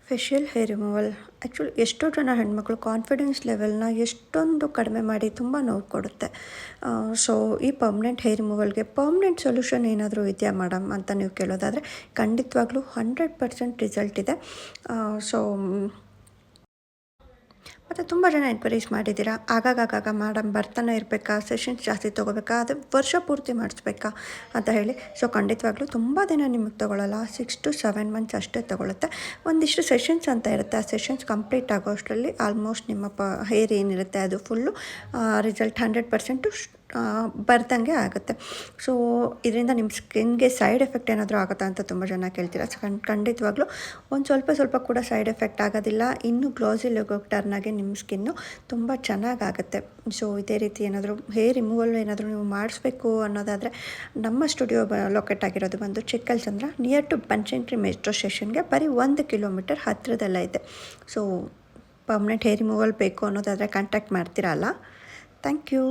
Facial hair removal actually ಎಷ್ಟೋ ಜನ ಹೆಣ್ಮಕ್ಳು ಕಾನ್ಫಿಡೆನ್ಸ್ ಲೆವೆಲ್ನ ಎಷ್ಟೊಂದು ಕಡಿಮೆ ಮಾಡಿ ತುಂಬ ನೋವು ಕೊಡುತ್ತೆ. ಸೊ ಈ ಪರ್ಮನೆಂಟ್ ಹೇರ್ ರಿಮೂವಲ್ಗೆ ಪರ್ಮನೆಂಟ್ ಸೊಲ್ಯೂಷನ್ ಏನಾದರೂ ಇದೆಯಾ ಮೇಡಮ್ ಅಂತ ನೀವು ಕೇಳೋದಾದರೆ ಖಂಡಿತವಾಗ್ಲೂ 100% ರಿಸಲ್ಟ್ ಇದೆ. ಸೊ ಮತ್ತು ತುಂಬ ಜನ ಎನ್ಕ್ವೈರೀಸ್ ಮಾಡಿದ್ದೀರಾ, ಆಗಾಗ ಮೇಡಮ್ ಬರ್ತಾನೆ ಇರಬೇಕಾ, ಸೆಷನ್ಸ್ ಜಾಸ್ತಿ ತೊಗೋಬೇಕಾ, ಅದು ವರ್ಷ ಪೂರ್ತಿ ಮಾಡಿಸ್ಬೇಕಾ ಅಂತ ಹೇಳಿ. ಸೊ ಖಂಡಿತವಾಗ್ಲೂ ತುಂಬ ದಿನ ನಿಮಗೆ ತೊಗೊಳ್ಳಲ್ಲ, 6 to 7 ಮಂತ್ಸ್ ಅಷ್ಟೇ ತೊಗೊಳುತ್ತೆ. ಒಂದಿಷ್ಟು ಸೆಷನ್ಸ್ ಅಂತ ಇರುತ್ತೆ, ಆ ಸೆಷನ್ಸ್ ಕಂಪ್ಲೀಟ್ ಆಗೋ ಅಷ್ಟರಲ್ಲಿ ಆಲ್ಮೋಸ್ಟ್ ನಿಮ್ಮ ಹೇರ್ ಏನಿರುತ್ತೆ ಅದು ಫುಲ್ಲು ರಿಸಲ್ಟ್ 100% ಬರ್ದಂಗೆ ಆಗುತ್ತೆ. ಸೊ ಇದರಿಂದ ನಿಮ್ಮ ಸ್ಕಿನ್ಗೆ ಸೈಡ್ ಎಫೆಕ್ಟ್ ಏನಾದರೂ ಆಗುತ್ತಾ ಅಂತ ತುಂಬ ಜನ ಕೇಳ್ತೀರಾ. ಸೊ ಖಂಡಿತವಾಗ್ಲೂ ಒಂದು ಸ್ವಲ್ಪ ಕೂಡ ಸೈಡ್ ಎಫೆಕ್ಟ್ ಆಗೋದಿಲ್ಲ. ಇನ್ನೂ ಗ್ಲೋಸಿ ಲುಕ್ ಟರ್ನಾಗಿ ನಿಮ್ಮ ಸ್ಕಿನ್ನು ತುಂಬ ಚೆನ್ನಾಗಾಗುತ್ತೆ. ಸೊ ಇದೇ ರೀತಿ ಏನಾದರೂ ಹೇರ್ ರಿಮೂವಲ್ ಏನಾದರೂ ನೀವು ಮಾಡಿಸ್ಬೇಕು ಅನ್ನೋದಾದರೆ ನಮ್ಮ ಸ್ಟುಡಿಯೋ ಲೊಕೇಟ್ ಆಗಿರೋದು ಬಂದು ಚಿಕ್ಕಲ್ಸಂದ್ರ, ನಿಯರ್ ಟು ಬನಶಂಕರಿ ಮೆಟ್ರೋ ಸ್ಟೇಷನ್ಗೆ ಬರೀ 1 ಕಿಲೋಮೀಟರ್ ಹತ್ತಿರದಲ್ಲೇ ಇದೆ. ಸೊ ಪರ್ಮನೆಂಟ್ ಹೇರ್ ರಿಮೂವಲ್ ಬೇಕು ಅನ್ನೋದಾದರೆ ಕಾಂಟ್ಯಾಕ್ಟ್ ಮಾಡ್ತೀರಾ ಅಲ್ಲ. Thank you.